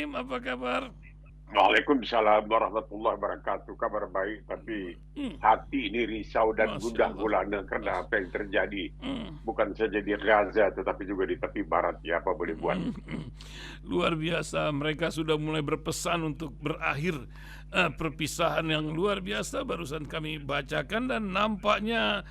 Im, apa kabar? Waalaikumsalam warahmatullahi wabarakatuh. Kabar baik, tapi Hmm, hati ini risau dan Masya gundah Allah. gulana Mas, karena apa yang terjadi. hmm, Bukan saja di Gaza, tetapi juga di tepi barat. Ya, apa boleh buat? Luar biasa. Mereka sudah mulai berpesan untuk berakhir perpisahan yang luar biasa. Barusan kami bacakan dan nampaknya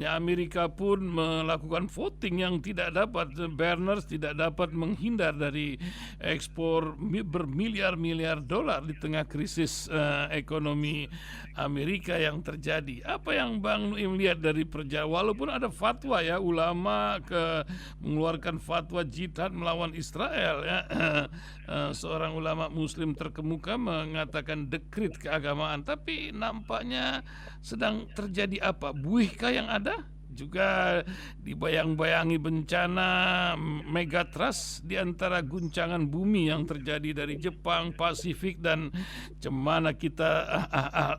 Amerika pun melakukan voting yang tidak dapat. Berners tidak dapat menghindar dari ekspor bermiliar-miliar dolar di tengah krisis ekonomi Amerika yang terjadi. Apa yang Bang Nuim lihat dari walaupun ada fatwa ya, ulama mengeluarkan fatwa jihad melawan Israel ya. Seorang ulama muslim terkemuka mengatakan dekrit keagamaan, tapi nampaknya sedang terjadi apa? Buihkah yang ada? Juga dibayang-bayangi bencana megatrust di antara guncangan bumi yang terjadi dari Jepang, Pasifik, dan cemana kita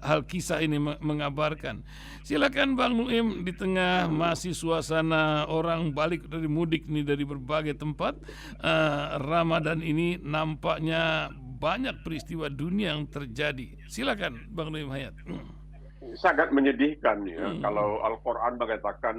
hal kisah ini mengabarkan. Silakan Bang Nuim, di tengah masih suasana orang balik dari mudik nih dari berbagai tempat, Ramadan ini nampaknya banyak peristiwa dunia yang terjadi. Silakan Bang Nuim Hayat. Sangat menyedihkan ya. Hmm. Kalau Al-Quran mengatakan,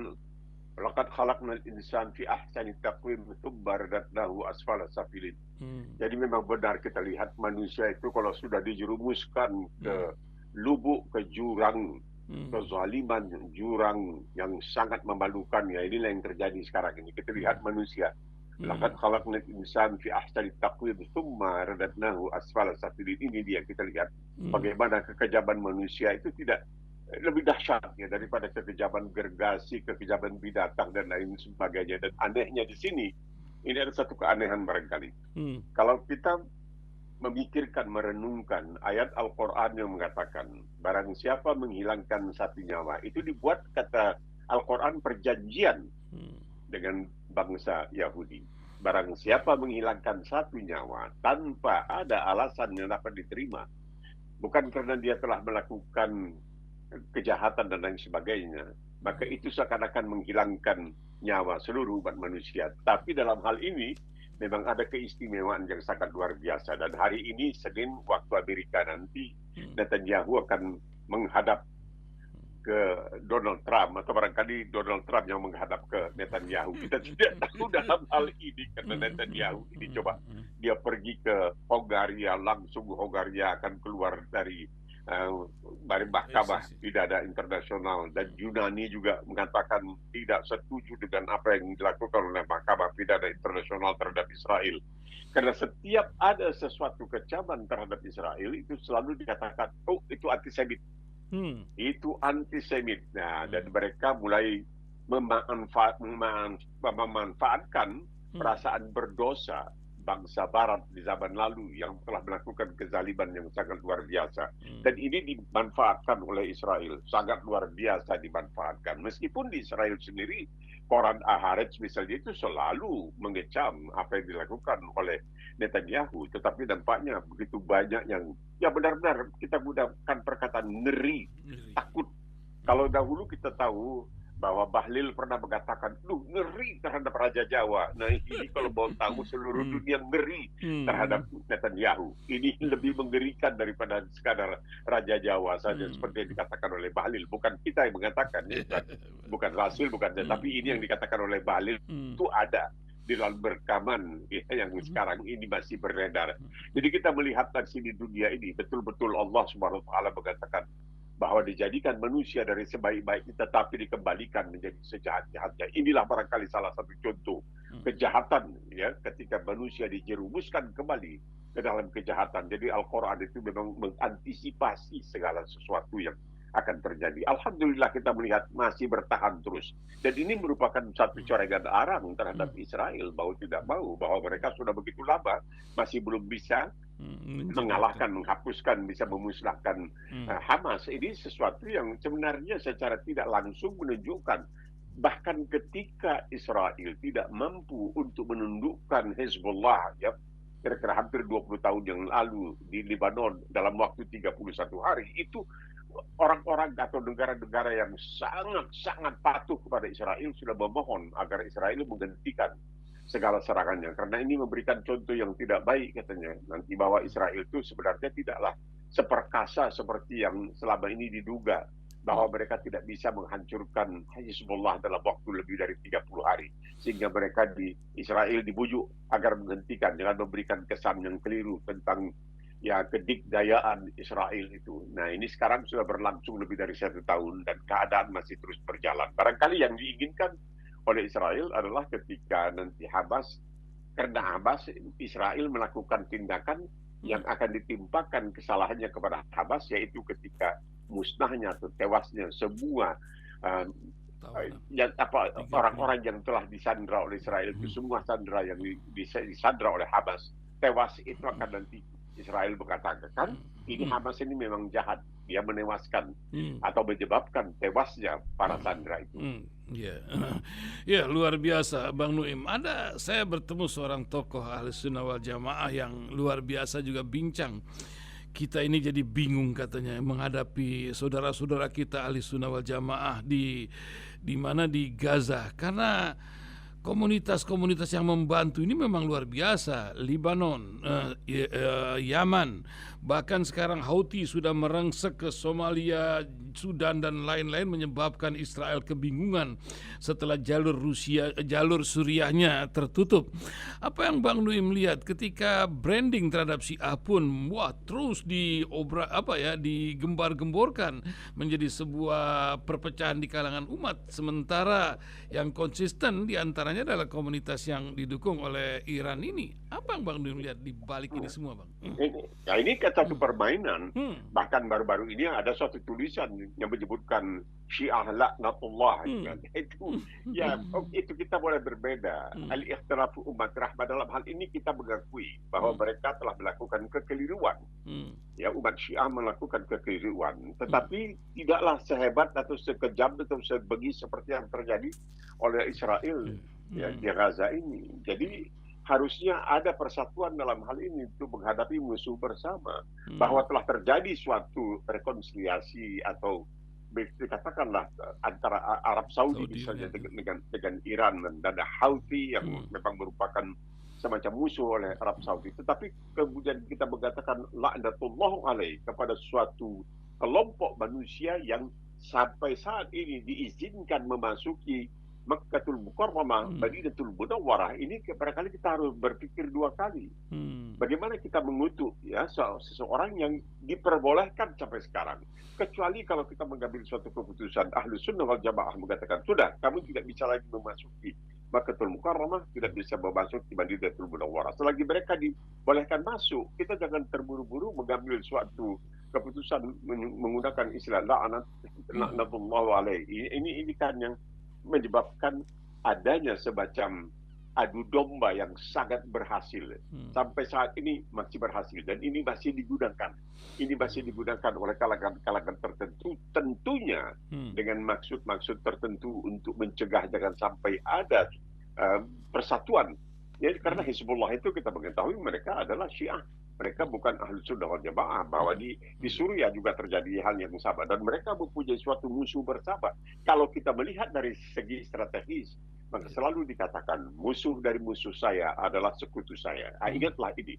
"Laqad khalaqnal insan fi ahsani taqwim tsumma radadnahu asfala safilin." Hmm. Jadi memang benar kita lihat manusia itu kalau sudah dijerumuskan ke Hmm. lubuk, ke jurang Hmm. kezaliman, jurang yang sangat memalukan, ya inilah yang terjadi sekarang ini. Kita Hmm. lihat manusia. Hmm. Laqad khalaqnal insan fi ahsani taqwim tsumma radadnahu asfala safilin. Ini dia kita lihat Hmm. bagaimana kekejaman manusia itu tidak lebih dahsyat ya daripada kekejaman gergasi, kekejaman binatang dan lain sebagainya. Dan anehnya di sini, ini ada satu keanehan barangkali. Hmm. Kalau kita memikirkan, merenungkan ayat Al-Quran yang mengatakan, barang siapa menghilangkan satu nyawa, itu dibuat kata Al-Quran perjanjian Hmm. dengan bangsa Yahudi. Barang siapa menghilangkan satu nyawa tanpa ada alasan yang dapat diterima, bukan karena dia telah melakukan kejahatan dan lain sebagainya, maka itu seakan-akan menghilangkan nyawa seluruh umat manusia. Tapi dalam hal ini memang ada keistimewaan yang sangat luar biasa. Dan hari ini, Senin waktu Amerika nanti, Hmm. Netanyahu akan menghadap ke Donald Trump, atau barangkali Donald Trump yang menghadap ke Netanyahu. Kita tidak tahu dalam hal ini karena Netanyahu ini coba dia pergi ke Hongaria, langsung Hongaria akan keluar dari dari mahkamah PSSI. pidana internasional, dan Yunani juga mengatakan tidak setuju dengan apa yang dilakukan oleh mahkamah pidana internasional terhadap Israel. Karena setiap ada sesuatu kecaman terhadap Israel itu selalu dikatakan, oh itu antisemit, Hmm. itu antisemit. Nah, dan Hmm. mereka mulai memanfaatkan Hmm. perasaan berdosa bangsa Barat di zaman lalu yang telah melakukan kezaliman yang sangat luar biasa. Hmm. Dan ini dimanfaatkan oleh Israel, sangat luar biasa dimanfaatkan. Meskipun di Israel sendiri, koran Haaretz misalnya itu selalu mengecam apa yang dilakukan oleh Netanyahu, tetapi nampaknya begitu banyak yang ya benar-benar kita gunakan perkataan ngeri, Ngeri. takut. Hmm. Kalau dahulu kita tahu bahwa Bahlil pernah mengatakan, "Duh, ngeri terhadap Raja Jawa." Nah, ini kalau mau tahu seluruh Hmm. dunia ngeri Hmm. terhadap Netanyahu. Ini lebih mengerikan daripada sekadar Raja Jawa saja Hmm. seperti yang dikatakan oleh Bahlil. Bukan kita yang mengatakan, ya, bukan Rasul, bukan, Hmm. tapi ini yang dikatakan oleh Bahlil Hmm. itu ada di dalam rekaman ya, yang Hmm. sekarang ini masih beredar. Jadi kita melihat dari sini dunia ini betul-betul Allah Subhanahu wa taala mengatakan bahwa dijadikan manusia dari sebaik-baiknya tetapi dikembalikan menjadi sejahat-jahatnya. Inilah barangkali salah satu contoh kejahatan ya ketika manusia dijerumuskan kembali ke dalam kejahatan. Jadi Al-Quran itu memang mengantisipasi segala sesuatu yang akan terjadi. Alhamdulillah kita melihat masih bertahan terus. Dan ini merupakan satu coregan arang terhadap Israel, mau tidak mau, bahwa mereka sudah begitu lama masih belum bisa Menjinakkan. mengalahkan, menghapuskan, bisa memusnahkan Hmm. Hamas. Ini sesuatu yang sebenarnya secara tidak langsung menunjukkan bahkan ketika Israel tidak mampu untuk menundukkan Hezbollah ya kira-kira hampir 20 tahun yang lalu di Lebanon dalam waktu 31 hari, itu orang-orang atau negara-negara yang sangat-sangat patuh kepada Israel sudah memohon agar Israel menghentikan segala serangannya. Karena ini memberikan contoh yang tidak baik katanya. Nanti bahwa Israel itu sebenarnya tidaklah seperkasa seperti yang selama ini diduga. Bahwa mereka tidak bisa menghancurkan Hizbullah dalam waktu lebih dari 30 hari. Sehingga mereka di Israel dibujuk agar menghentikan dengan memberikan kesan yang keliru tentang ya kedikdayaan Israel itu. Nah ini sekarang sudah berlangsung lebih dari 1 tahun dan keadaan masih terus berjalan. Barangkali yang diinginkan oleh Israel adalah ketika nanti Hamas, karena Hamas, Israel melakukan tindakan yang akan ditimpakan kesalahannya kepada Hamas, yaitu ketika musnahnya atau tewasnya semua orang-orang yang telah disandra oleh Israel itu, semua sandra yang disandra oleh Hamas tewas, itu akan nanti Israel mengatakan ini Hamas ini memang jahat, dia menewaskan atau menyebabkan tewasnya para sandra itu. Ya, luar biasa Bang Nuim. Saya bertemu seorang tokoh ahli sunnah wal jamaah yang luar biasa juga bincang. Kita ini jadi bingung katanya menghadapi saudara-saudara kita ahli sunnah wal jamaah di mana di Gaza, karena komunitas-komunitas yang membantu ini memang luar biasa. Libanon, Yaman, bahkan sekarang Houthi sudah merengsek ke Somalia, Sudan dan lain-lain, menyebabkan Israel kebingungan setelah jalur Suriahnya tertutup. Apa yang Bang Nuim lihat ketika branding terhadap Syiah pun terus digembar-gemborkan menjadi sebuah perpecahan di kalangan umat, sementara yang konsisten diantaranya adalah komunitas yang didukung oleh Iran ini. Apa yang Bang Nuim lihat di balik ini semua, Bang? Ini kan satu permainan. Bahkan baru-baru ini ada suatu tulisan yang menyebutkan Syiah laknatullah. Itu kita boleh berbeda. Al-ikhtilafu umat rahmah, dalam hal ini kita mengakui bahwa mereka telah melakukan kekeliruan. Ya, umat Syiah melakukan kekeliruan, tetapi tidaklah sehebat atau sekejam atau sebegis seperti yang terjadi oleh Israel di Gaza ini. Jadi harusnya ada persatuan dalam hal ini untuk menghadapi musuh bersama. Bahwa telah terjadi suatu rekonsiliasi atau katakanlah antara Arab Saudi misalnya dengan Iran dan Houthi yang memang merupakan semacam musuh oleh Arab Saudi. Tetapi kemudian kita mengatakan laknatullah alaih kepada suatu kelompok manusia yang sampai saat ini diizinkan memasuki Makkatul Mukarramah, Madinatul Munawwarah. Ini barangkali kita harus berpikir 2 kali. Bagaimana kita mengutuk ya seseorang yang diperbolehkan sampai sekarang. Kecuali kalau kita mengambil suatu keputusan, Ahlus Sunnah wal Jamaah mengatakan, sudah, kamu tidak bisa lagi memasuki Makkatul Mukarramah, tidak bisa memasuki Madinatul Munawwarah. Selagi mereka dibolehkan masuk, kita jangan terburu-buru mengambil suatu keputusan menggunakan istilah laknatullah alaih. Ini kan yang menyebabkan adanya semacam adu domba yang sangat berhasil. Sampai saat ini masih berhasil, dan ini masih digunakan. Ini masih digunakan oleh kalangan tertentu, tentunya dengan maksud-maksud tertentu untuk mencegah jangan sampai ada persatuan. Ya, karena Hizbullah itu kita mengetahui mereka adalah Syiah. Mereka bukan Ahlus Sunnah wal Jamaah. Bahwa di Suriah juga terjadi hal yang sama, dan mereka mempunyai suatu musuh bersama. Kalau kita melihat dari segi strategis, maka selalu dikatakan musuh dari musuh saya adalah sekutu saya. Ingatlah ini.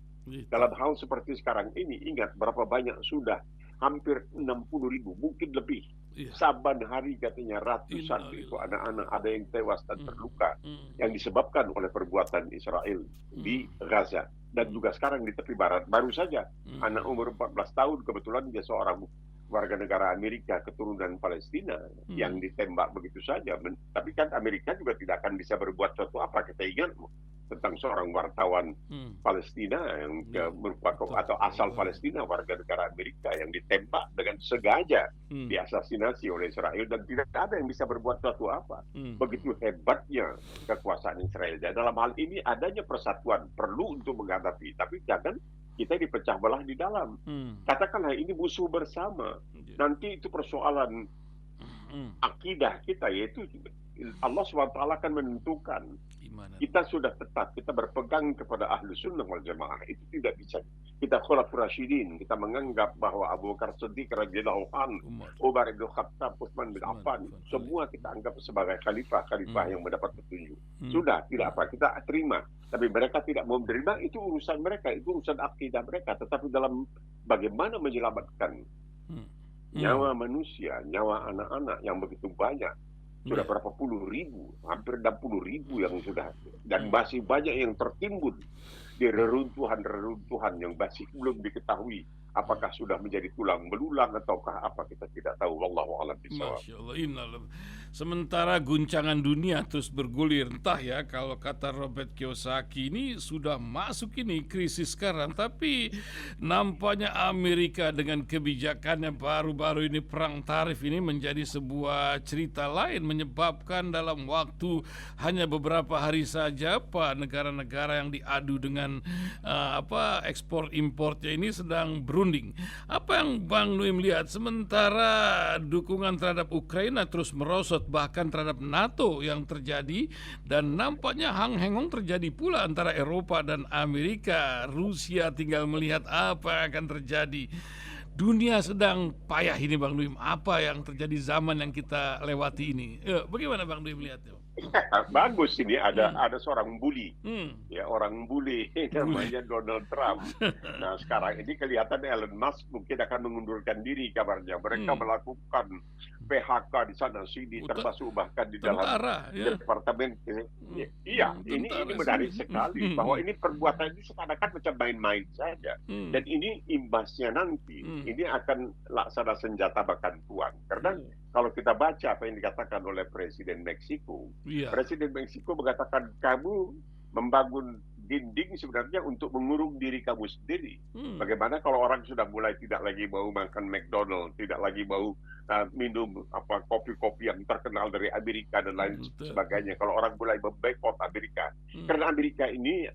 Dalam hal seperti sekarang ini, ingat berapa banyak sudah, hampir 60.000, mungkin lebih. Saban hari katanya ratusan itu anak-anak ada yang tewas dan terluka yang disebabkan oleh perbuatan Israel di Gaza. Dan juga sekarang di tepi barat, baru saja anak umur 14 tahun, kebetulan dia seorang warga negara Amerika keturunan Palestina yang ditembak begitu saja. Tapi kan Amerika juga tidak akan bisa berbuat sesuatu apa. Kita ingat tentang seorang wartawan Palestina yang merupakan atau asal Palestina, warga negara Amerika, yang ditembak dengan sengaja, diasasinasi oleh Israel, dan tidak ada yang bisa berbuat sesuatu apa. Begitu hebatnya kekuasaan Israel. Dan dalam hal ini adanya persatuan perlu untuk menghadapi, tapi jangan kita dipecah belah di dalam. Katakanlah ini musuh bersama. Nanti itu persoalan akidah kita, yaitu Allah SWT akan menentukan. Imanan. Kita sudah tetap, kita berpegang kepada ahlu sunnah wal jamaah. Itu tidak bisa. Kita khulafur rasyidin, kita menganggap bahwa Abu Bakar Siddiq radhiyallahu anhu, Umar bin Khattab, Utsman bin Affan, semua kita anggap sebagai khalifah yang mendapat petunjuk. Sudah, tidak apa, kita terima. Tapi mereka tidak mau menerima, itu urusan mereka, itu urusan akidah mereka. Tetapi dalam bagaimana menyelamatkan nyawa manusia, nyawa anak-anak yang begitu banyak, sudah berapa puluh ribu, hampir 60.000 yang sudah, dan masih banyak yang tertimbun di reruntuhan-reruntuhan yang masih belum diketahui apakah sudah menjadi tulang belulang ataukah apa, kita tidak tahu. Wallahu a'lam bishawab. Masya Allah, innalillah. Sementara guncangan dunia terus bergulir, entah ya, kalau kata Robert Kiyosaki ini sudah masuk ini krisis sekarang, tapi nampaknya Amerika dengan kebijakannya baru-baru ini, perang tarif ini menjadi sebuah cerita lain, menyebabkan dalam waktu hanya beberapa hari saja negara-negara yang diadu dengan ekspor importnya ini sedang berunding. Apa yang Bang Nuim lihat, sementara dukungan terhadap Ukraina terus merosot, bahkan terhadap NATO yang terjadi, dan nampaknya hang-hengong terjadi pula antara Eropa dan Amerika. Rusia tinggal melihat apa yang akan terjadi. Dunia sedang payah ini, Bang Nuim. Apa yang terjadi zaman yang kita lewati ini? Bagaimana Bang Nuim melihatnya? Bagus, ini ada seorang bully, ya, orang bully namanya Donald Trump. Nah, sekarang ini kelihatan Elon Musk mungkin akan mengundurkan diri kabarnya. Mereka melakukan PHK di sana sini, termasuk bahkan di dalam departemen. Iya, ini menarik sekali bahwa ini perbuatan ini seakan-akan macam main-main saja, dan ini imbasnya nanti ini akan laksana senjata makan tuan. Karena kalau kita baca apa yang dikatakan oleh Presiden Meksiko, Presiden Meksiko mengatakan kamu membangun dinding sebenarnya untuk mengurung diri kamu sendiri. Bagaimana kalau orang sudah mulai tidak lagi mau makan McDonald, tidak lagi mau minum kopi-kopi yang terkenal dari Amerika dan lain sebagainya. Kalau orang mulai memboikot Amerika, karena Amerika ini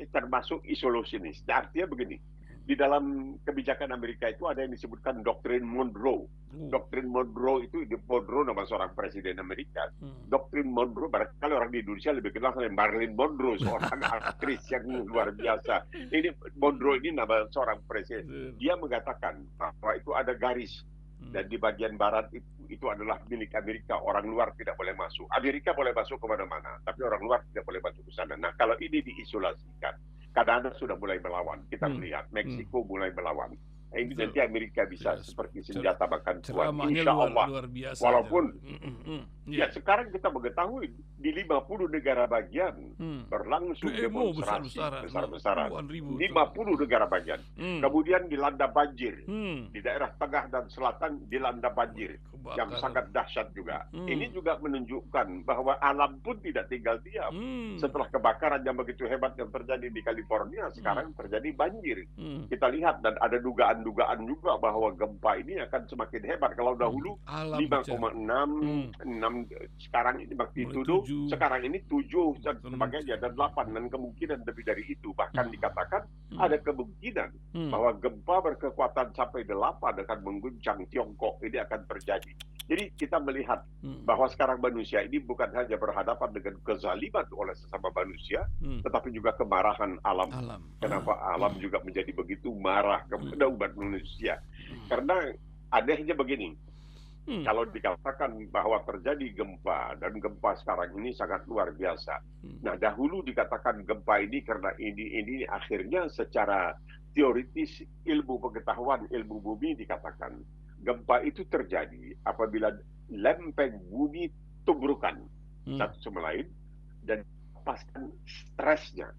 termasuk isolasionis. Artinya begini, di dalam kebijakan Amerika itu ada yang disebutkan doktrin Monroe. Doktrin Monroe itu, Monroe nama seorang presiden Amerika. Doktrin Monroe, barangkali orang di Indonesia lebih kenal dengan Marilyn Monroe, seorang aktris yang luar biasa. Ini Monroe ini nama seorang presiden. Dia mengatakan bahwa itu ada garis, dan di bagian barat itu adalah milik Amerika. Orang luar tidak boleh masuk. Amerika boleh masuk kemana-mana, tapi orang luar tidak boleh masuk ke sana. Nah, kalau ini diisolasikan, kadang-kadang sudah mulai melawan. Kita melihat Meksiko mulai melawan. Ini nanti Amerika bisa seperti senjata makan tuan, insya Allah. Luar biasa, walaupun sekarang kita mengetahui di 50 negara bagian berlangsung demonstrasi besar-besaran. 50 negara bagian. Kemudian dilanda banjir. Di daerah tengah dan selatan dilanda banjir yang sangat dahsyat juga. Ini juga menunjukkan bahwa alam pun tidak tinggal diam. Setelah kebakaran yang begitu hebat yang terjadi di California, sekarang terjadi banjir. Kita lihat, dan ada dugaan juga bahwa gempa ini akan semakin hebat. Kalau dahulu 5,6, sekarang ini magnitudo, sekarang ini 7 dan sebagainya, dan 8, dan kemungkinan lebih dari itu. Bahkan dikatakan ada kemungkinan bahwa gempa berkekuatan sampai 8 akan mengguncang Tiongkok. Ini akan terjadi. Jadi kita melihat bahwa sekarang manusia ini bukan hanya berhadapan dengan kezaliman oleh sesama manusia, tetapi juga kemarahan alam. Kenapa alam juga menjadi begitu marah kepada umat manusia? Karena anehnya begini, kalau dikatakan bahwa terjadi gempa, dan gempa sekarang ini sangat luar biasa. Nah, dahulu dikatakan gempa ini karena ini akhirnya secara teoritis ilmu pengetahuan, ilmu bumi dikatakan gempa itu terjadi apabila lempeng bumi tubrukan satu sama lain dan lepaskan stresnya.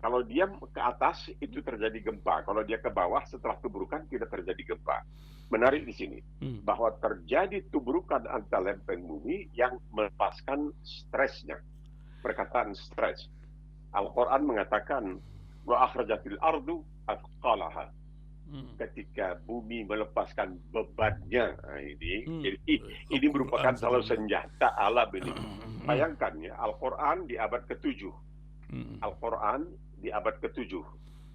Kalau dia ke atas itu terjadi gempa, kalau dia ke bawah setelah tubrukan tidak terjadi gempa. Menarik di sini bahwa terjadi tubrukan antara lempeng bumi yang melepaskan stresnya. Perkataan stres, Al-Quran mengatakan wa akhrajatil ardu athqalaha. Ketika bumi melepaskan bebannya, ini merupakan salah senjata alam ini. Bayangkan ya, Al-Quran di abad ke-7 Al-Quran di abad ke-7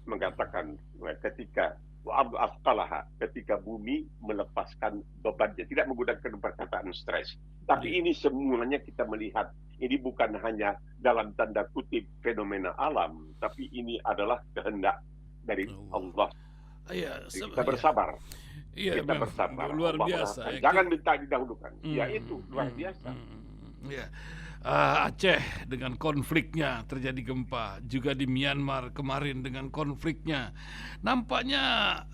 mengatakan ketika afqalaha, ketika bumi melepaskan bebannya, tidak menggunakan perkataan stres. Tapi ini semuanya kita melihat, ini bukan hanya dalam tanda kutip fenomena alam, tapi ini adalah kehendak dari Allah. Iya, Kita bersabar, iya, kita bersabar. luar Allah biasa. mengatakan, jangan minta didahulukan. Ya itu luar biasa. Ya. Aceh dengan konfliknya terjadi gempa, juga di Myanmar kemarin dengan konfliknya. Nampaknya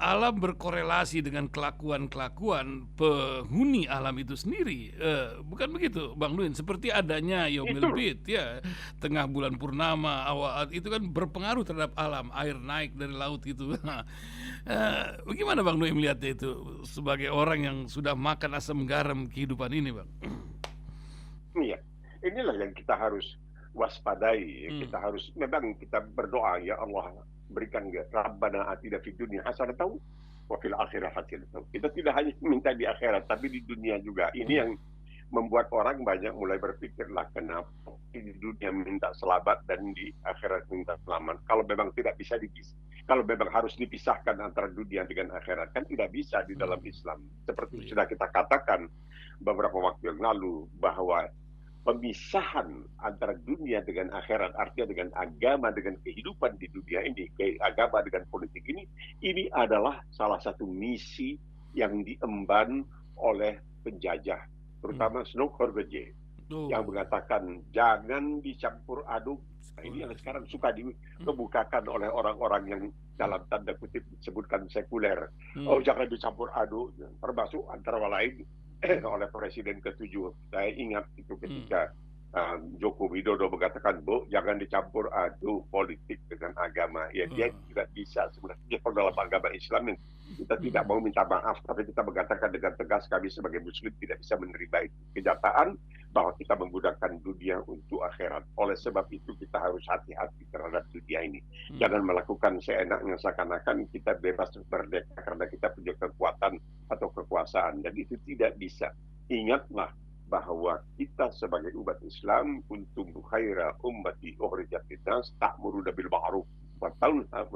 alam berkorelasi dengan kelakuan-kelakuan penghuni alam itu sendiri. Bukan begitu, Bang Nuin? Seperti adanya Yaumil Itu Bid, ya, tengah bulan purnama, awal itu kan berpengaruh terhadap alam, air naik dari laut itu. Bagaimana Bang Nuin melihatnya itu sebagai orang yang sudah makan asam garam kehidupan ini, Bang? iya. Inilah yang kita harus waspadai. Kita harus memang kita berdoa, ya Allah berikan Rabbana atina fid dunya hasanah wa fil akhirati hasanah. Kita tidak hanya minta di akhirat tapi di dunia juga. Ini yang membuat orang banyak mulai berpikirlah, kenapa di dunia minta selamat dan di akhirat minta selamat. Kalau memang tidak bisa kalau memang harus dipisahkan antara dunia dengan akhirat, kan tidak bisa di dalam Islam. Seperti sudah kita katakan beberapa waktu yang lalu, bahwa pemisahan antara dunia dengan akhirat, artinya dengan agama, dengan kehidupan di dunia ini, agama dengan politik ini adalah salah satu misi yang diemban oleh penjajah, terutama Snow Horgeje, yang mengatakan jangan dicampur aduk. Nah, ini yang sekarang suka dikemukakan oleh orang-orang yang dalam tanda kutip disebutkan sekuler. Oh, jangan dicampur aduk, termasuk antara lain oleh Presiden ke-7. Saya ingat itu ketika Joko Widodo mengatakan, jangan dicampur aduk politik dengan agama. Ya, dia tidak bisa sebenarnya. Kalau dalam agama Islam kita tidak mau minta maaf, tapi kita mengatakan dengan tegas kami sebagai Muslim tidak bisa menerima itu. Kenyataan bahwa kita menggunakan dunia untuk akhirat. Oleh sebab itu kita harus hati-hati terhadap dunia ini. Jangan melakukan seenaknya seakan-akan kita bebas merdeka karena kita punya kekuatan atau kekuasaan. Dan itu tidak bisa. Ingatlah bahwa kita sebagai umat Islam, kuntum khaira ummati ukhrijat linnas ta'muruna bil ma'ruf wa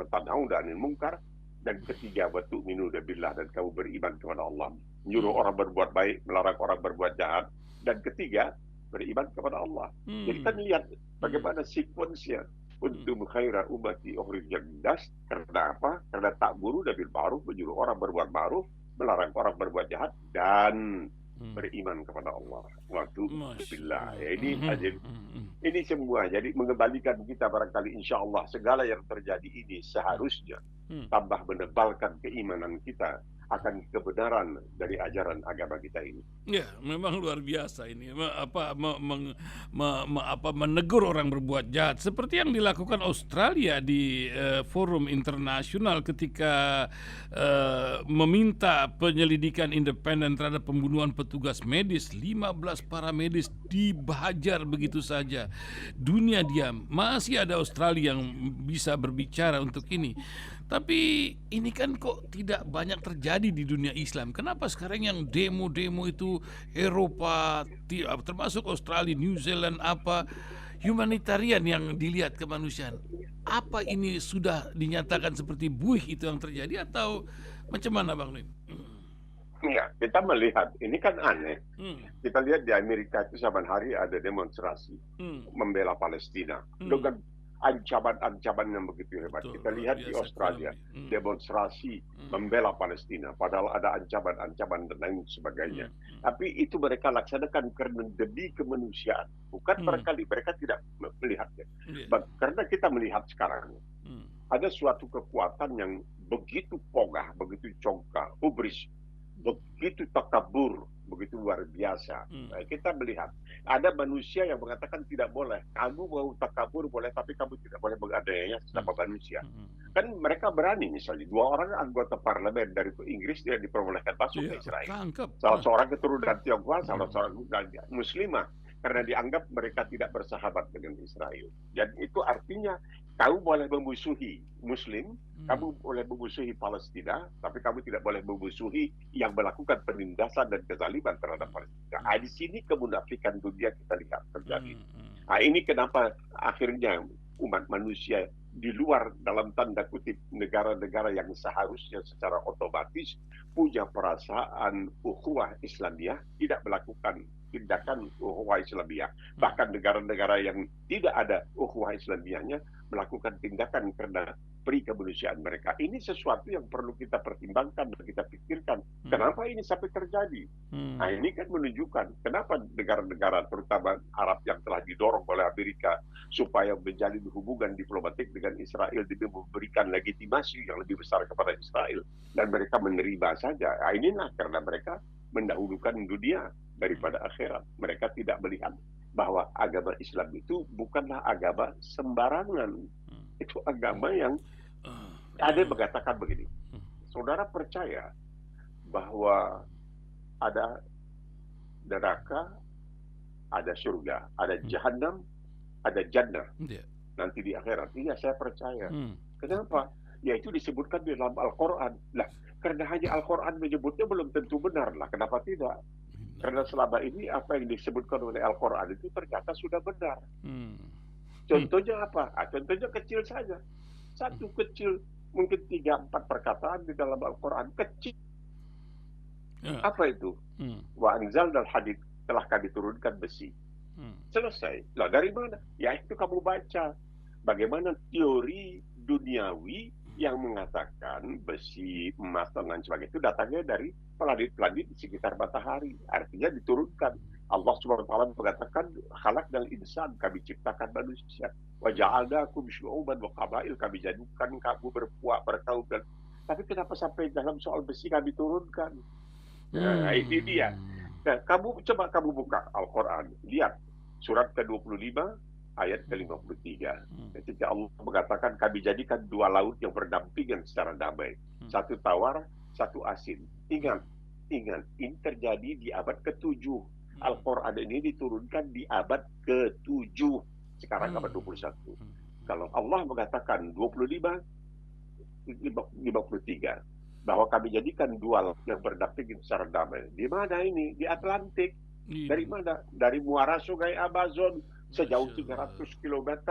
tanhauna 'anil munkar, dan ketiga wa tu'minuna billah, dan kamu beriman kepada Allah, nyuruh orang berbuat baik, melarang orang berbuat jahat, dan ketiga beriman kepada Allah. Jadi kita lihat bagaimana sekuensnya. Kuntum khaira ummati ukhrijat linnas, karena apa? Karena ta'muruna bil ma'ruf, menyuruh orang berbuat ma'ruf, melarang orang berbuat jahat, dan beriman kepada Allah. Waktu billah. Ya, ini semua. Jadi mengembalikan kita barangkali insya Allah segala yang terjadi ini seharusnya tambah menebalkan keimanan kita akan kebenaran dari ajaran agama kita ini. Ya, memang luar biasa ini. Menegur orang berbuat jahat seperti yang dilakukan Australia di forum internasional ketika meminta penyelidikan independen terhadap pembunuhan petugas medis. 15 para medis dihajar begitu saja. Dunia diam. Masih ada Australia yang bisa berbicara untuk ini. Tapi ini kan kok tidak banyak terjadi di dunia Islam. Kenapa sekarang yang demo-demo itu Eropa, termasuk Australia, New Zealand, humanitarian yang dilihat kemanusiaan? Apa ini sudah dinyatakan seperti buih itu yang terjadi atau macam mana, Bang Nuin? Ya, kita melihat, ini kan aneh. Kita lihat di Amerika itu saban hari ada demonstrasi membela Palestina dengan ancaman-ancaman yang begitu hebat. Kita lihat di Australia, demonstrasi membela Palestina, padahal ada ancaman-ancaman dan lain sebagainya. Tapi itu mereka laksanakan karena demi kemanusiaan. Bukan barangkali mereka tidak melihatnya. Karena kita melihat sekarang, ada suatu kekuatan yang begitu pogah, begitu congkak, hubris, begitu takabur, begitu luar biasa. Kita melihat ada manusia yang mengatakan tidak boleh. Kamu mau takabur boleh, tapi kamu tidak boleh menganiaya sesama manusia. Kan mereka berani, misalnya 2 orang anggota parlemen dari Inggris tidak diperbolehkan masuk ke Israel. Salah seorang keturunan Tionghoa, salah seorang Muslimah, karena dianggap mereka tidak bersahabat dengan Israel. Dan itu artinya kamu boleh memusuhi Muslim, kamu boleh memusuhi Palestina, tapi kamu tidak boleh memusuhi yang melakukan penindasan dan kezaliman terhadap Palestina. Di sini kemunafikan dunia kita lihat terjadi. Ini kenapa akhirnya umat manusia di luar dalam tanda kutip negara-negara yang seharusnya secara otomatis punya perasaan ukhuwah Islamiyah tidak melakukan tindakan ukhuwah Islamiyah. Bahkan negara-negara yang tidak ada ukhuwah Islamiyahnya melakukan tindakan karena peri kemanusiaan mereka. Ini sesuatu yang perlu kita pertimbangkan dan kita pikirkan. Kenapa ini sampai terjadi? Nah, ini kan menunjukkan kenapa negara-negara terutama Arab yang telah didorong oleh Amerika supaya menjalin hubungan diplomatik dengan Israel demi memberikan legitimasi yang lebih besar kepada Israel dan mereka menerima saja. Nah, inilah karena mereka mendahulukan dunia daripada akhirat. Mereka tidak melihat bahwa agama Islam itu bukanlah agama sembarangan. Itu agama yang ada yang mengatakan begini. Saudara percaya bahwa ada neraka, ada surga, ada jahanam, ada jannah nanti di akhirat. Iya, saya percaya. Kenapa? Ya itu disebutkan di dalam Al-Quran. Lah, karena hanya Al-Quran menyebutnya belum tentu benar lah. Kenapa tidak? Karena selama ini apa yang disebutkan oleh Al-Quran itu ternyata sudah benar. Contohnya apa? Contohnya kecil saja. Satu kecil, mungkin 3-4 perkataan di dalam Al-Quran. Kecil. Apa itu? Wa anzalnal hadid, telah kami turunkan besi. Selesai. Lah dari mana? Ya itu kamu baca. Bagaimana teori duniawi yang mengatakan besi, emas, dan lain sebagainya itu datangnya dari planet-planet di sekitar matahari. Artinya diturunkan. Allah Subhanahu wa taala mengatakan khalaqnal insan, kami ciptakan manusia. Wa ja'alnakum syu'uban wa qabail, kami jadikan kamu berpuak berkaum. Tapi kenapa sampai dalam soal besi kami turunkan? Nah, ini dia. Nah, coba kamu buka Al-Quran, lihat surat ke-25 ayat ke-53. Ketika Allah mengatakan kami jadikan dua laut yang berdampingan secara damai, satu tawar, satu asin. Ingat, ini terjadi di abad ke-7. Al-Quran ini diturunkan di abad ke-7. Sekarang abad 21. Kalau Allah mengatakan 25, 53, bahwa kami jadikan dua laut yang berdampingan secara damai. Di mana ini? Di Atlantik. Dari mana? Dari muara sungai Amazon sejauh 300 km.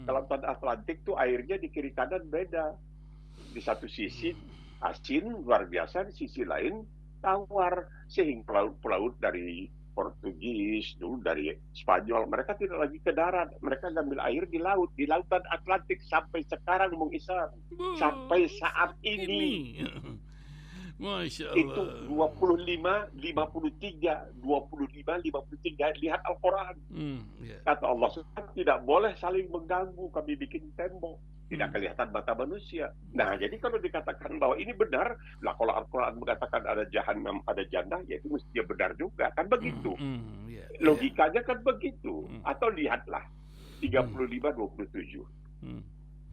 Lautan Atlantik itu airnya di kiri kanan beda. Di satu sisi asin luar biasa, di sisi lain tawar. Sehingga pelaut dari Portugis, dulu dari Spanyol, mereka tidak lagi ke darat, mereka ngambil air di laut, di lautan Atlantik sampai sekarang, Bung Ihsan, sampai saat ini. Masya Allah. Itu 25, 53, lihat Al-Quran. Kata Allah, tidak boleh saling mengganggu, kami bikin tembok. Tidak kelihatan mata manusia. Nah, jadi kalau dikatakan bahwa ini benar, lah kalau Al-Quran mengatakan ada jahanam, ada jannah, ya itu mestinya benar juga. Kan begitu. Logikanya kan begitu. Atau lihatlah, 35-27.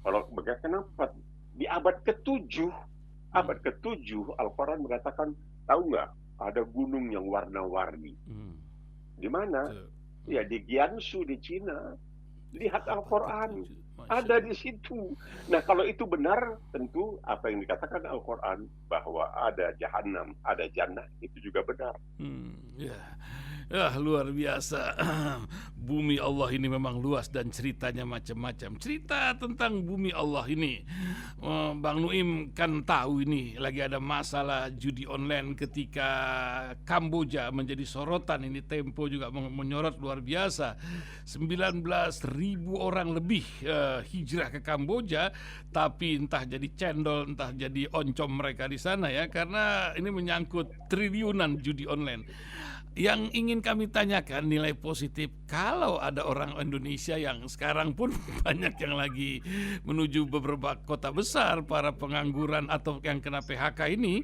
Kalau begitu, kenapa? Di abad ke-7, Al-Quran mengatakan, tahu nggak, ada gunung yang warna-warni. Di mana? Ya, di Jiangsu, di Cina. Lihat Al-Quran, ada di situ. Nah, kalau itu benar, tentu apa yang dikatakan Al-Quran bahwa ada jahanam, ada jannah, itu juga benar. Ya, luar biasa. Bumi Allah ini memang luas dan ceritanya macam-macam. Cerita tentang bumi Allah ini, Bang Nuim kan tahu ini lagi ada masalah judi online ketika Kamboja menjadi sorotan. Ini Tempo juga menyorot luar biasa. 19.000 orang lebih hijrah ke Kamboja, tapi entah jadi cendol, entah jadi oncom mereka di sana ya, karena ini menyangkut triliunan judi online. Yang ingin kami tanyakan nilai positif kalau ada orang Indonesia yang sekarang pun banyak yang lagi menuju beberapa kota besar, para pengangguran atau yang kena PHK ini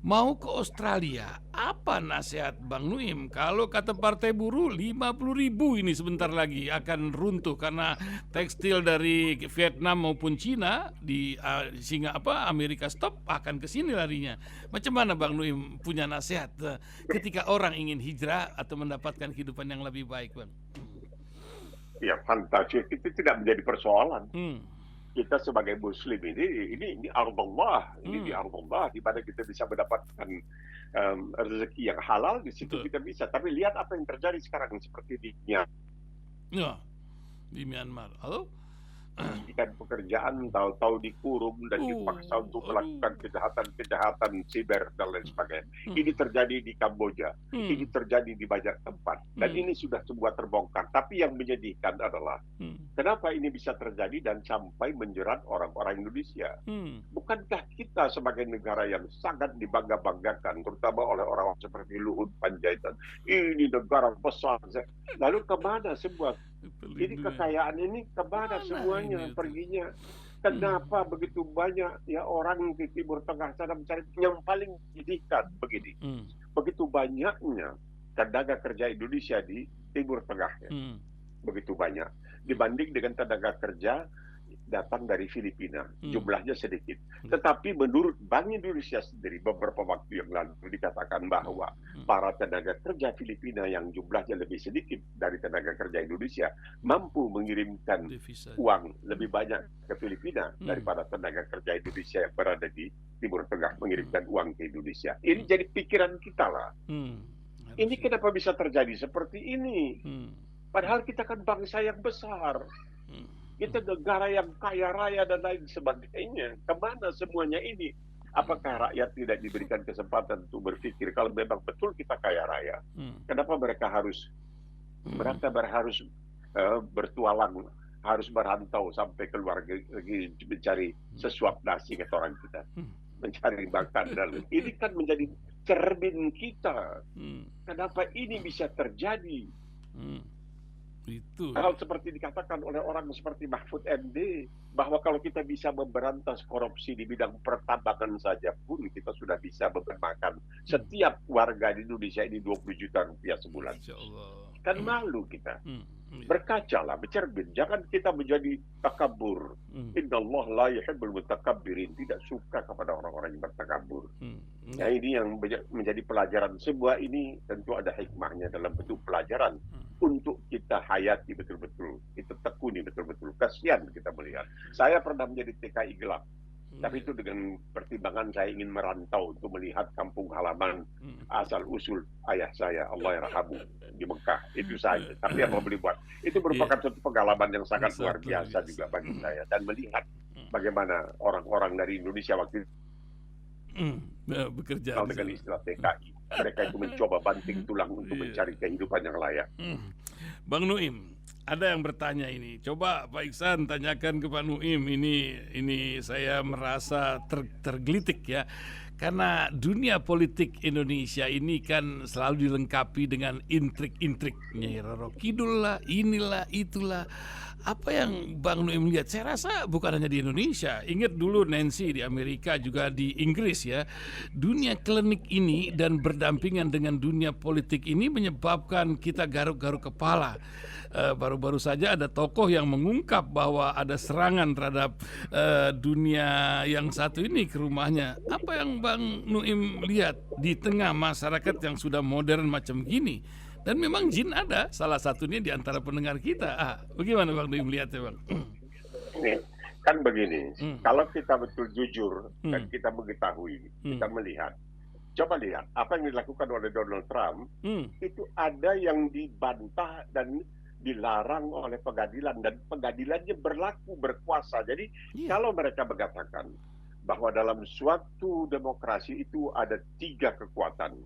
mau ke Australia. Apa nasihat Bang Nuim? Kalau kata Partai Buruh 50.000 ini sebentar lagi akan runtuh karena tekstil dari Vietnam maupun Cina di Amerika stop, akan ke sini larinya. Macam mana Bang Nuim punya nasihat ketika orang ingin hijrah atau mendapatkan kehidupan yang lebih baik, Bang? Ya, fantastis. Itu tidak menjadi persoalan. Kita sebagai Muslim ini ardullah, ini di ardullah, di mana kita bisa mendapatkan rezeki yang halal, di situ kita bisa. Tapi lihat apa yang terjadi sekarang seperti di Myanmar. Ya, di Myanmar. Halo, diberikan pekerjaan, tahu-tahu dikurung dan dipaksa untuk Aduh. melakukan kejahatan-kejahatan siber dan lain sebagainya. Hmm. Ini terjadi di Kamboja, ini Hmm. terjadi di banyak tempat, dan Hmm. ini sudah semua terbongkar. Tapi yang menyedihkan adalah Hmm. kenapa ini bisa terjadi dan sampai menjerat orang-orang Indonesia. Hmm. Bukankah kita sebagai negara yang sangat dibangga-banggakan, terutama oleh orang seperti Luhut Panjaitan, ini negara besar. Lalu kemana semua ini Pelindungan. kekayaan ini, kemana Mana semuanya ini tuh? perginya? Kenapa begitu banyak ya orang di Timur Tengah sana mencari yang paling menyedihkan begini? Hmm. Begitu banyaknya tenaga kerja Indonesia di Timur Tengah ya. Hmm. Begitu banyak dibanding dengan tenaga kerja datang dari Filipina, jumlahnya sedikit. Tetapi menurut Bank Indonesia sendiri beberapa waktu yang lalu dikatakan bahwa para tenaga kerja Filipina yang jumlahnya lebih sedikit dari tenaga kerja Indonesia mampu mengirimkan Devisa. uang lebih banyak ke Filipina daripada tenaga kerja Indonesia yang berada di Timur Tengah mengirimkan uang ke Indonesia. Ini jadi pikiran kita lah. Ini kenapa bisa terjadi seperti ini? Padahal kita kan bangsa yang besar. Kita negara yang kaya raya dan lain sebagainya. Kemana semuanya ini? Apakah rakyat tidak diberikan kesempatan untuk berpikir kalau memang betul kita kaya raya? Kenapa mereka harus bertualang, harus merantau sampai ke luar negeri mencari sesuap nasi ke orang kita, mencari makan dan ini kan menjadi cermin kita. Kenapa ini bisa terjadi? Itu. Hal seperti dikatakan oleh orang seperti Mahfud MD, bahwa kalau kita bisa memberantas korupsi di bidang pertambangan saja pun kita sudah bisa makan setiap warga di Indonesia ini 20 juta rupiah sebulan. Kan malu kita. Berkacalah, bercermin. Jangan kita menjadi takabur. Innallah la yuhibbul mutakabbirin. Tidak suka kepada orang-orang yang bertakabur. Nah, ini yang menjadi pelajaran. Semua ini tentu ada hikmahnya dalam bentuk pelajaran untuk kita hayati betul-betul. Kita tekuni betul-betul. Kasihan kita melihat. Saya pernah menjadi TKI gelap. Tapi itu dengan pertimbangan saya ingin merantau untuk melihat kampung halaman asal-usul ayah saya, Allah yarhamu, di Mekah. Itu saja. Tapi apa boleh buat? Itu merupakan suatu pengalaman yang sangat luar biasa juga bagi saya. Dan melihat bagaimana orang-orang dari Indonesia waktu itu bekerja dengan istilah TKI. Mereka itu mencoba banting tulang untuk mencari kehidupan yang layak. Bang Nuim, ada yang bertanya ini. Coba Pak Iksan tanyakan ke Pak Nuim. Ini saya merasa tergelitik ya. Karena dunia politik Indonesia ini kan selalu dilengkapi dengan intrik-intrik. Nyai Roro Kidul lah, inilah, itulah. Apa yang Bang Nuim lihat? Saya rasa bukan hanya di Indonesia. Ingat dulu Nancy di Amerika, juga di Inggris ya. Dunia klinik ini dan berdampingan dengan dunia politik ini menyebabkan kita garuk-garuk kepala. Baru-baru saja ada tokoh yang mengungkap bahwa ada serangan terhadap dunia yang satu ini ke rumahnya. Apa yang Bang Nuim lihat di tengah masyarakat yang sudah modern macam gini? Dan memang jin ada, salah satunya di antara pendengar kita. Bagaimana Bang Nuim melihatnya, Bang? Ini kan begini, kalau kita betul jujur dan kita mengetahui, kita melihat, coba lihat apa yang dilakukan oleh Donald Trump, itu ada yang dibantah dan dilarang oleh pengadilan, dan pengadilannya berlaku berkuasa. Jadi kalau mereka mengatakan bahwa dalam suatu demokrasi itu ada 3 kekuatan,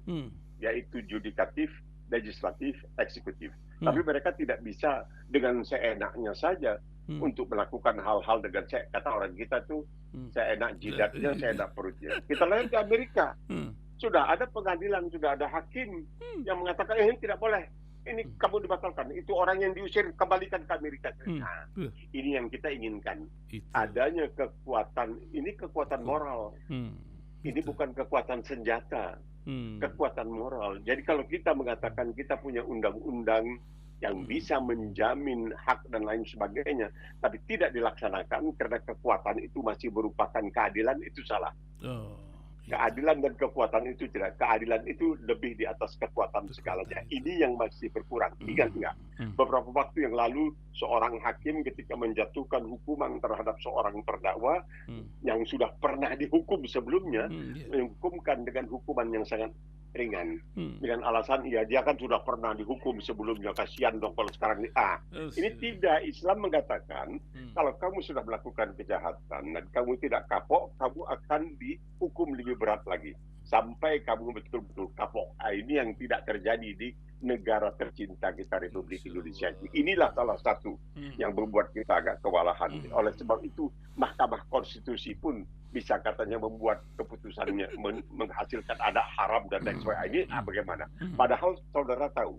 yaitu yudikatif, legislatif, eksekutif. Tapi mereka tidak bisa dengan seenaknya saja untuk melakukan hal-hal dengan kata orang kita tuh seenak jidatnya, seenak perutnya. Kita lihat di Amerika, sudah ada pengadilan, sudah ada hakim yang mengatakan ini tidak boleh, ini kamu dibatalkan. Itu orang yang diusir, kembalikan ke Amerika. Nah, ini yang kita inginkan. Adanya kekuatan, ini kekuatan moral. Ini bukan kekuatan senjata. Kekuatan moral. Jadi kalau kita mengatakan kita punya undang-undang yang bisa menjamin hak dan lain sebagainya, tapi tidak dilaksanakan karena kekuatan itu masih merupakan keadilan, itu salah. Keadilan dan kekuatan itu tidak. Keadilan itu lebih di atas kekuatan segalanya. Ini yang masih berkurang. Ingat nggak? Beberapa waktu yang lalu seorang hakim ketika menjatuhkan hukuman terhadap seorang terdakwa yang sudah pernah dihukum sebelumnya, menghukumkan dengan hukuman yang sangat ringan. Hmm. Dengan alasan, ya dia kan sudah pernah dihukum sebelumnya, kasihan dong kalau sekarang ini. Ini tidak. Islam mengatakan, kalau kamu sudah melakukan kejahatan dan kamu tidak kapok, kamu akan dihukum lebih berat lagi. Sampai kamu betul-betul kapok. Ini yang tidak terjadi di negara tercinta kita, Republik Indonesia. Inilah salah satu yang membuat kita agak kewalahan. Oleh sebab itu, Mahkamah Konstitusi pun bisa katanya membuat keputusannya menghasilkan ada haram dan lain sebagainya. Ini bagaimana? Padahal saudara tahu,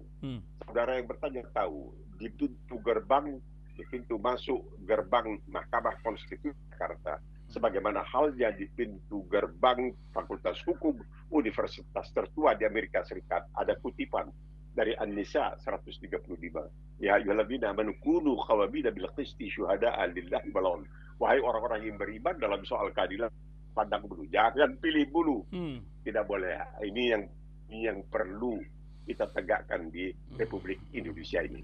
saudara yang bertanya tahu, di pintu masuk gerbang Mahkamah Konstitusi Jakarta, sebagaimana halnya di pintu gerbang Fakultas Hukum Universitas tertua di Amerika Serikat, ada kutipan dari An-Nisa 135. Ya ayyuhalladzina amanu kunu qawwamina bil qisti syuhada'a lillahi balon. Wahai orang-orang yang beriman, dalam soal keadilan pandang dulu, jangan pilih dulu. Tidak boleh. Ini yang perlu kita tegakkan di Republik Indonesia ini.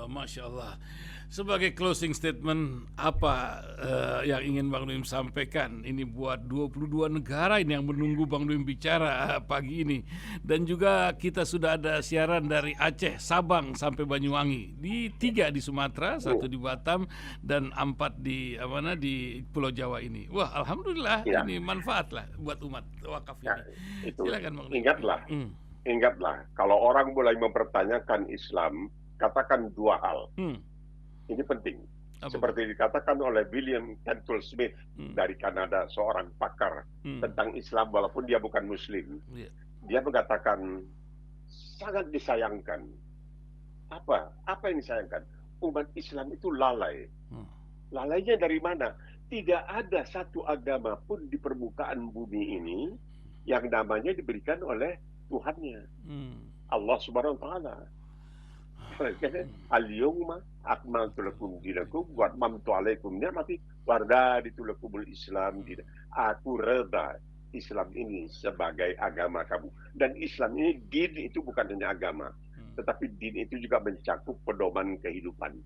Masya Allah. Sebagai closing statement, apa yang ingin Bang Nuim sampaikan? Ini buat 22 negara ini yang menunggu Bang Nuim bicara pagi ini. Dan juga kita sudah ada siaran dari Aceh, Sabang sampai Banyuwangi. 3 di Sumatera, 1 di Batam, dan 4 di Pulau Jawa ini. Wah, alhamdulillah, ini manfaat lah buat umat wakaf ini. Silakan Bang Nuim. Ingatlah, kalau orang mulai mempertanyakan Islam, katakan 2 hal. Ini penting. Seperti dikatakan oleh William Cantwell Smith dari Kanada, seorang pakar tentang Islam walaupun dia bukan Muslim. Dia mengatakan sangat disayangkan. Apa yang disayangkan? Umat Islam itu lalai. Lalainya dari mana? Tidak ada satu agama pun di permukaan bumi ini yang namanya diberikan oleh Tuhannya, Allah Subhanahu wa taala. Al-yawma akmaltu lakum dinakum wa atmamtu alaikum ni'mati wa raditu lakumul Islam dinan. Aku reda Islam ini sebagai agama kamu. Dan Islam ini, din itu bukan hanya agama, tetapi din itu juga mencakup pedoman kehidupan.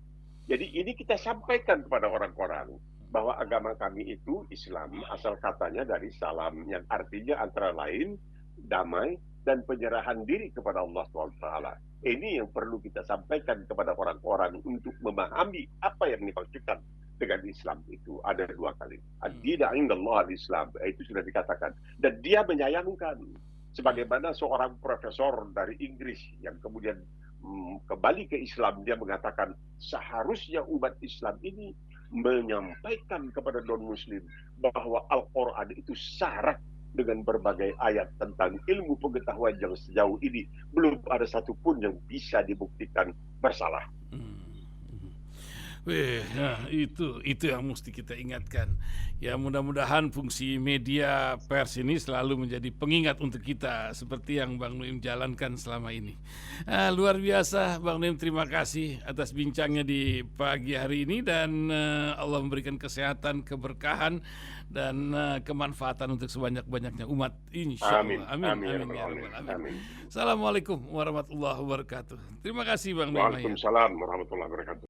Jadi ini kita sampaikan kepada orang-orang bahwa agama kami itu Islam, asal katanya dari salam, yang artinya antara lain damai dan penyerahan diri kepada Allah SWT. Ini yang perlu kita sampaikan kepada orang-orang untuk memahami apa yang dimaksudkan dengan Islam itu. Ada 2 kali. Ad-dinu indallah al-Islam. Itu sudah dikatakan. Dan dia menyayangkan. Sebagaimana seorang profesor dari Inggris yang kemudian kembali ke Islam, dia mengatakan seharusnya umat Islam ini menyampaikan kepada non-Muslim bahwa Al-Quran itu syarat dengan berbagai ayat tentang ilmu pengetahuan yang sejauh ini belum ada satupun yang bisa dibuktikan bersalah. Nah, itu yang mesti kita ingatkan. Ya, mudah-mudahan fungsi media pers ini selalu menjadi pengingat untuk kita seperti yang Bang Nuim jalankan selama ini. Luar biasa Bang Nuim, terima kasih atas bincangnya di pagi hari ini, dan Allah memberikan kesehatan, keberkahan, dan kemanfaatan untuk sebanyak-banyaknya umat, insyaallah. Amin. Assalamualaikum warahmatullahi wabarakatuh. Terima kasih Bang Nuim. Waalaikumsalam warahmatullahi wabarakatuh.